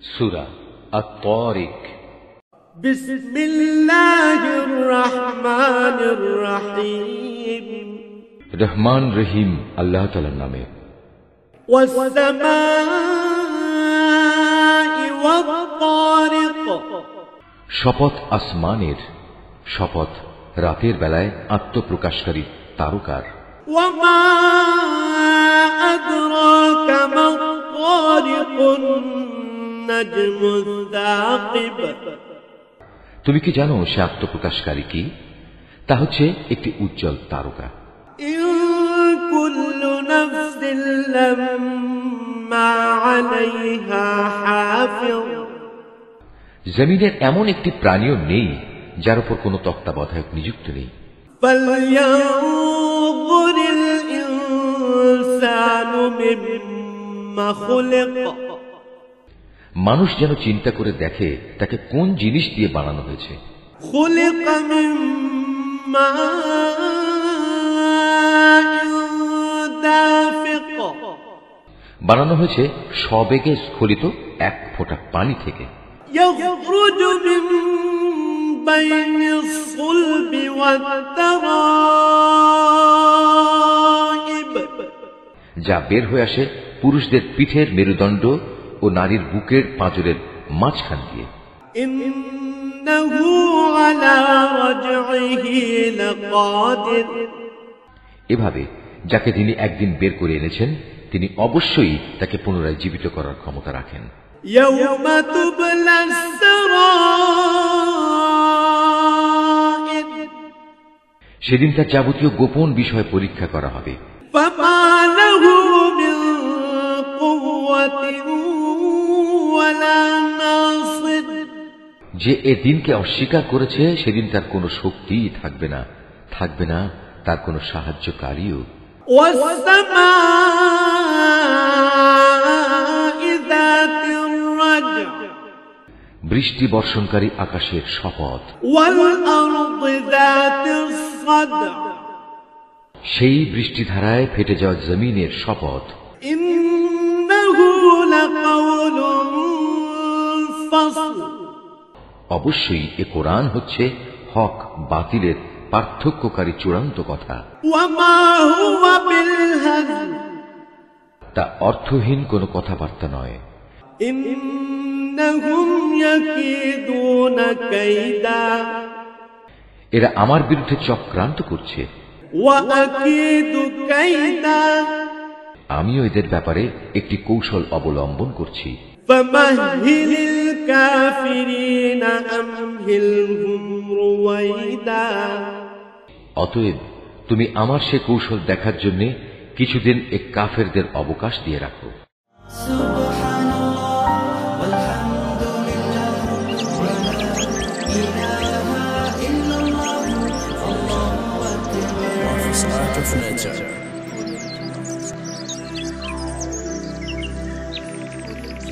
সূরা আত-তারিক। বিসমিল্লাহির রহমানির রহিম। রহমান রহিম আল্লাহ তাআলার নামে। ওয়াস-সামাই ওয়াত-তারিক। শপথ আসমানের, শপথ রাতের বেলায় আত্মপ্রকাশকারী তারকার। ওয়ামা আদরাকা মা-ত-তারিকুন নাজমুস সাকিব। তুমি কি জানো সে আত্মপ্রকাশকারী কি? তা হচ্ছে একটি উজ্জ্বল তারকা। ইন কুল্লু নাফসিন লাম্মা আলাইহা হাফিজ। জমিনের এমন একটি প্রাণীও নেই যার উপর কোনো তত্ত্বাবধায়ক নিযুক্ত নেই। ফালইয়ানজুরিল ইনসানু মিম্মা খুলিক। মানুষ যেন চিন্তা করে দেখে তাকে কোন জিনিস দিয়ে বানানো হয়েছে। খুলিকা মিন মাইন দাফিক। বানানো হয়েছে সবেগে স্খলিত এক ফোঁটা পানি থেকে। ইয়াখরুজু মিন বাইনিস সুলবি ওয়াত-তারাইব। যা বের হয়ে আসে পুরুষদের পিঠের মেরুদণ্ড ও নারীর বুকের পাঁজরের মাঝখান দিয়ে। ইন্নাহু আলা রাজইহি লাকাদির। এভাবে যাকে তিনি একদিন বের করে এনেছেন তিনি অবশ্যই তাকে পুনরায় জীবিত করার ক্ষমতা রাখেন। ইয়াউমা তুবলাস সারাইর। সেদিন তার যাবতীয় গোপন বিষয় পরীক্ষা করা হবে। ফামা লাহু মিন কুওয়াতিন ওয়ালা নাসির। যে এ দিনকে অস্বীকার করেছে সেদিন তার কোনো শক্তিই থাকবে না, থাকবে না তার কোনো সাহায্যকারীও। ওয়াস-সামাই যাতির রাজ'আ। বৃষ্টি বর্ষণকারী আকাশের শপথ। ওয়াল আরদি যাতিস সাদ'আ। সেই বৃষ্টিধারায় ফেটে যাওয়া জমিনের শপথ। ইন্নাহু লাকাউলুন ফাসল। অবশ্যই এ কোরআন হচ্ছে হক বাতিলের পার্থক্যকারী চূড়ান্ত কথা। ওয়ামা হুয়া বিল হাজল। তা অর্থহীন কোনো কথাবার্তা নয়। ইন্নাহুম ইয়াকিদুনা কাইদা। এরা আমার বিরুদ্ধে চক্রান্ত করছে। ওয়া আকিদু কাইদা। আমিও এদের ব্যাপারে একটি কৌশল অবলম্বন করছি। ফামাহহিলিল কাফিরিনা আমহিলহুম রুওয়াইদা। অতএব তুমি আমার সে কৌশল দেখার জন্য কিছুদিন এ কাফেরদের অবকাশ দিয়ে রাখো। সুবহানাল্লাহ ওয়ালহামদুলিল্লাহ ওয়া লা ইলাহা ইল্লাল্লাহ আল্লাহু আকবার।